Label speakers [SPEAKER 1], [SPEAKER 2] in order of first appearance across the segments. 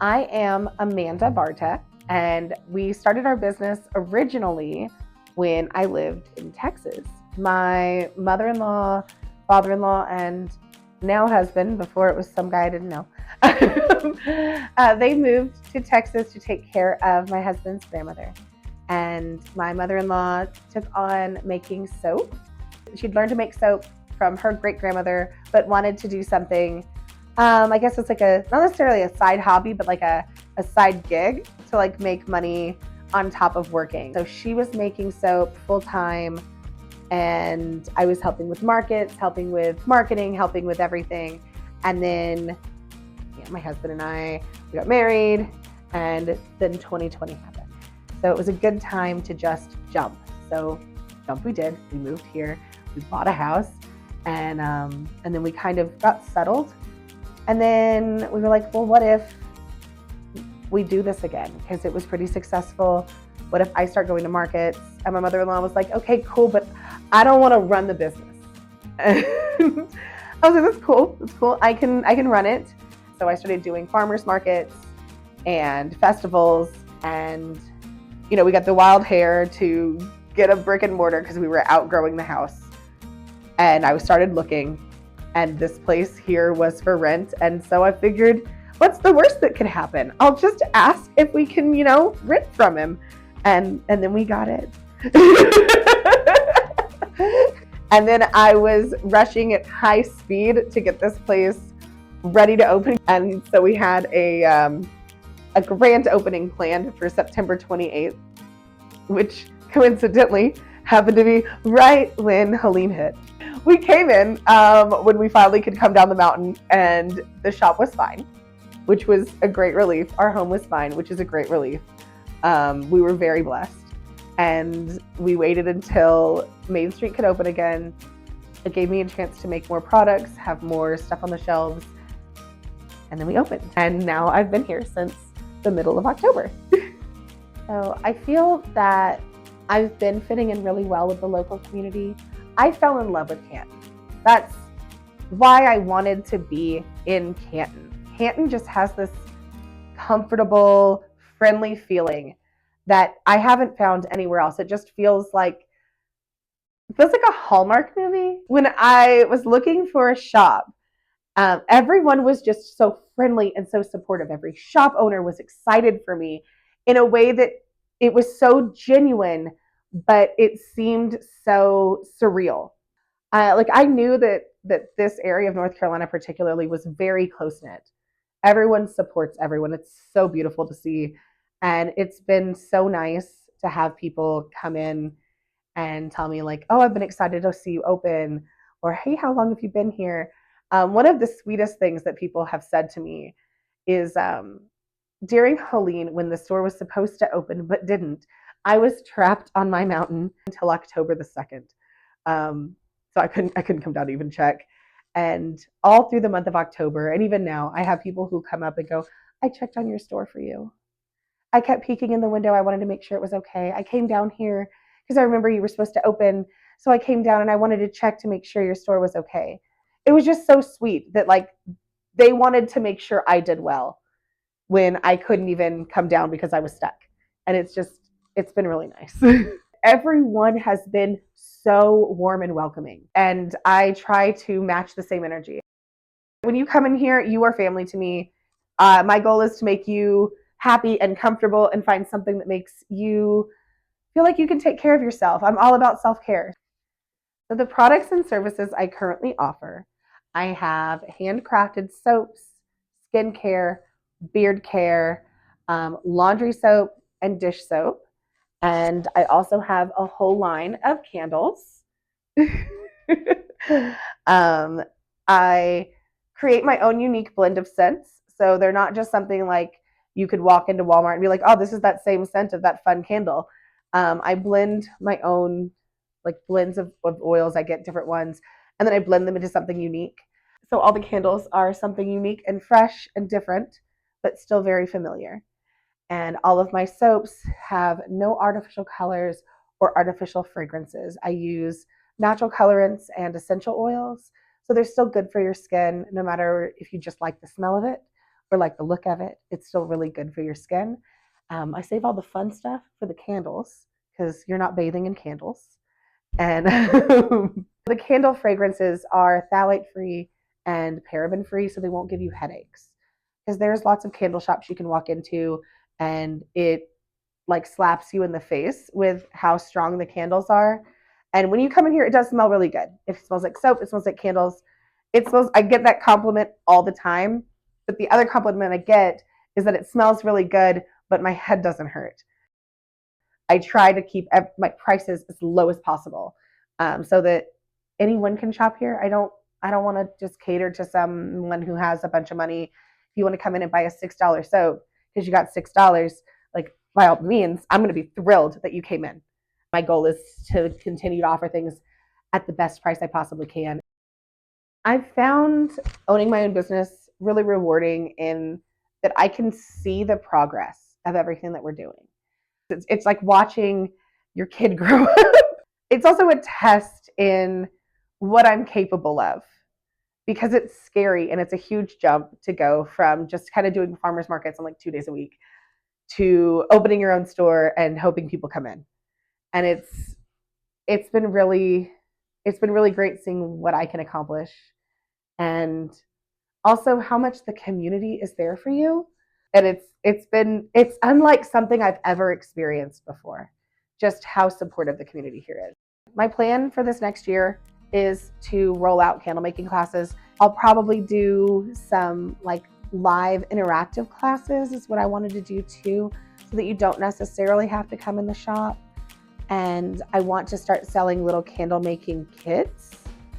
[SPEAKER 1] I am Amanda Barta, and we started our business originally when I lived in Texas. My mother-in-law, father-in-law, and now husband, before it was some guy I didn't know, they moved to Texas to take care of my husband's grandmother. And my mother-in-law took on making soap. She'd learned to make soap from her great-grandmother, but wanted to do something, I guess it's like not necessarily a side hobby, but like a side gig to like make money on top of working. So she was making soap full time, and I was helping with markets, helping with marketing, helping with everything. And then my husband and we got married, and then 2020 happened. So it was a good time to just jump. So jump we did. We moved here, we bought a house, and then we kind of got settled. And then we were like, well, what if we do this again? Because it was pretty successful. What if I start going to markets? And my mother-in-law was like, okay, cool, but I don't want to run the business. And I was like, that's cool. That's cool. I can run it. So I started doing farmers markets and festivals, and we got the wild hair to get a brick and mortar because we were outgrowing the house. And I started looking, and this place here was for rent. And so I figured, what's the worst that could happen? I'll just ask if we can, rent from him. And then we got it. And then I was rushing at high speed to get this place ready to open. And so we had a grand opening planned for September 28th, which coincidentally happened to be right when Helene hit. We came in when we finally could come down the mountain, and the shop was fine, which was a great relief. Our home was fine, which is a great relief. We were very blessed, and we waited until Main Street could open again. It gave me a chance to make more products, have more stuff on the shelves, and then we opened. And now I've been here since the middle of October. So I feel that I've been fitting in really well with the local community. I fell in love with Canton. That's why I wanted to be in Canton. Canton just has this comfortable, friendly feeling that I haven't found anywhere else. It just feels like a Hallmark movie. When I was looking for a shop, everyone was just so friendly and so supportive. Every shop owner was excited for me in a way that it was so genuine, but it seemed so surreal. I knew that this area of North Carolina particularly was very close-knit. Everyone supports everyone. It's so beautiful to see. And it's been so nice to have people come in and tell me like, oh, I've been excited to see you open, or hey, how long have you been here? One of the sweetest things that people have said to me is during Helene, when the store was supposed to open but didn't, I was trapped on my mountain until October the 2nd. So I couldn't come down to even check. And all through the month of October, and even now, I have people who come up and go, I checked on your store for you. I kept peeking in the window. I wanted to make sure it was okay. I came down here because I remember you were supposed to open. So I came down and I wanted to check to make sure your store was okay. It was just so sweet that like they wanted to make sure I did well when I couldn't even come down because I was stuck. And it's been really nice. Everyone has been so warm and welcoming, and I try to match the same energy. When you come in here, you are family to me. My goal is to make you happy and comfortable and find something that makes you feel like you can take care of yourself. I'm all about self-care. So the products and services I currently offer, I have handcrafted soaps, skincare, beard care, laundry soap, and dish soap. And I also have a whole line of candles. I create my own unique blend of scents. So they're not just something like you could walk into Walmart and be like, oh, this is that same scent of that fun candle. I blend my own like blends of oils. I get different ones, and then I blend them into something unique. So all the candles are something unique and fresh and different, but still very familiar. And all of my soaps have no artificial colors or artificial fragrances. I use natural colorants and essential oils. So they're still good for your skin, no matter if you just like the smell of it or like the look of it. It's still really good for your skin. I save all the fun stuff for the candles because you're not bathing in candles. And the candle fragrances are phthalate free and paraben free, so they won't give you headaches. Because there's lots of candle shops you can walk into and it like slaps you in the face with how strong the candles are. And when you come in here, it does smell really good. It smells like soap, it smells like candles. I get that compliment all the time. But the other compliment I get is that it smells really good, but my head doesn't hurt. I try to keep my prices as low as possible, so that anyone can shop here. I don't want to just cater to someone who has a bunch of money. If you want to come in and buy a $6 soap because you got $6, like by all means, I'm going to be thrilled that you came in. My goal is to continue to offer things at the best price I possibly can. I've found owning my own business really rewarding in that I can see the progress of everything that we're doing. It's like watching your kid grow up. It's also a test in what I'm capable of because it's scary and it's a huge jump to go from just kind of doing farmers markets on like 2 days a week to opening your own store and hoping people come in. And it's been really great seeing what I can accomplish and also how much the community is there for you. And it's unlike something I've ever experienced before, just how supportive the community here is. My plan for this next year is to roll out candle making classes. I'll probably do some like live interactive classes is what I wanted to do too, so that you don't necessarily have to come in the shop. And I want to start selling little candle making kits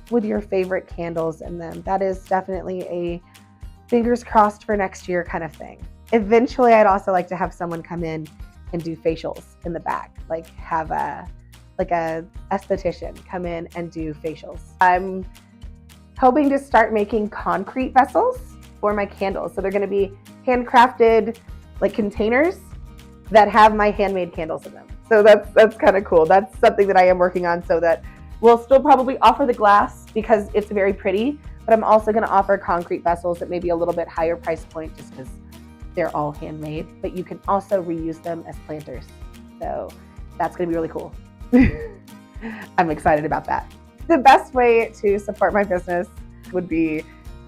[SPEAKER 1] with your favorite candles in them. That is definitely a fingers crossed for next year kind of thing. Eventually, I'd also like to have someone come in and do facials in the back, like have a esthetician come in and do facials. I'm hoping to start making concrete vessels for my candles. So they're going to be handcrafted like containers that have my handmade candles in them. So that's kind of cool. That's something that I am working on, so that we'll still probably offer the glass because it's very pretty, but I'm also going to offer concrete vessels that may be a little bit higher price point just because they're all handmade, but you can also reuse them as planters. So that's going to be really cool. I'm excited about that. The best way to support my business would be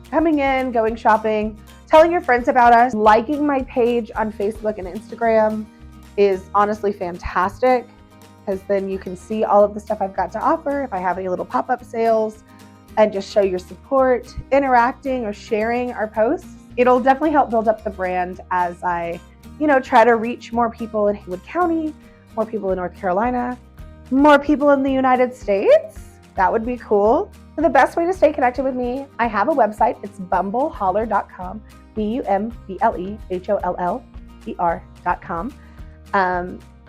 [SPEAKER 1] coming in, going shopping, telling your friends about us, liking my page on Facebook and Instagram is honestly fantastic, because then you can see all of the stuff I've got to offer, if I have any little pop-up sales, and just show your support, interacting or sharing our posts. It'll definitely help build up the brand as I, try to reach more people in Haywood County, more people in North Carolina, more people in the United States. That would be cool. So the best way to stay connected with me, I have a website. It's BumbleHoller.com, BumbleHoller.com.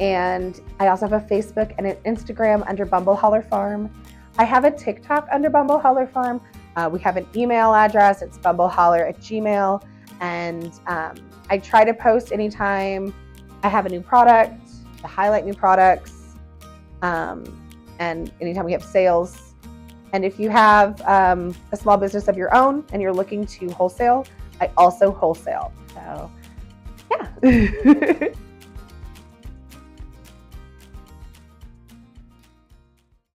[SPEAKER 1] And I also have a Facebook and an Instagram under BumbleHollerFarm. I have a TikTok under BumbleHollerFarm. We have an email address. It's bumbleholler@gmail. And I try to post anytime I have a new product, to highlight new products, and anytime we have sales. And if you have a small business of your own and you're looking to wholesale, I also wholesale. So, yeah.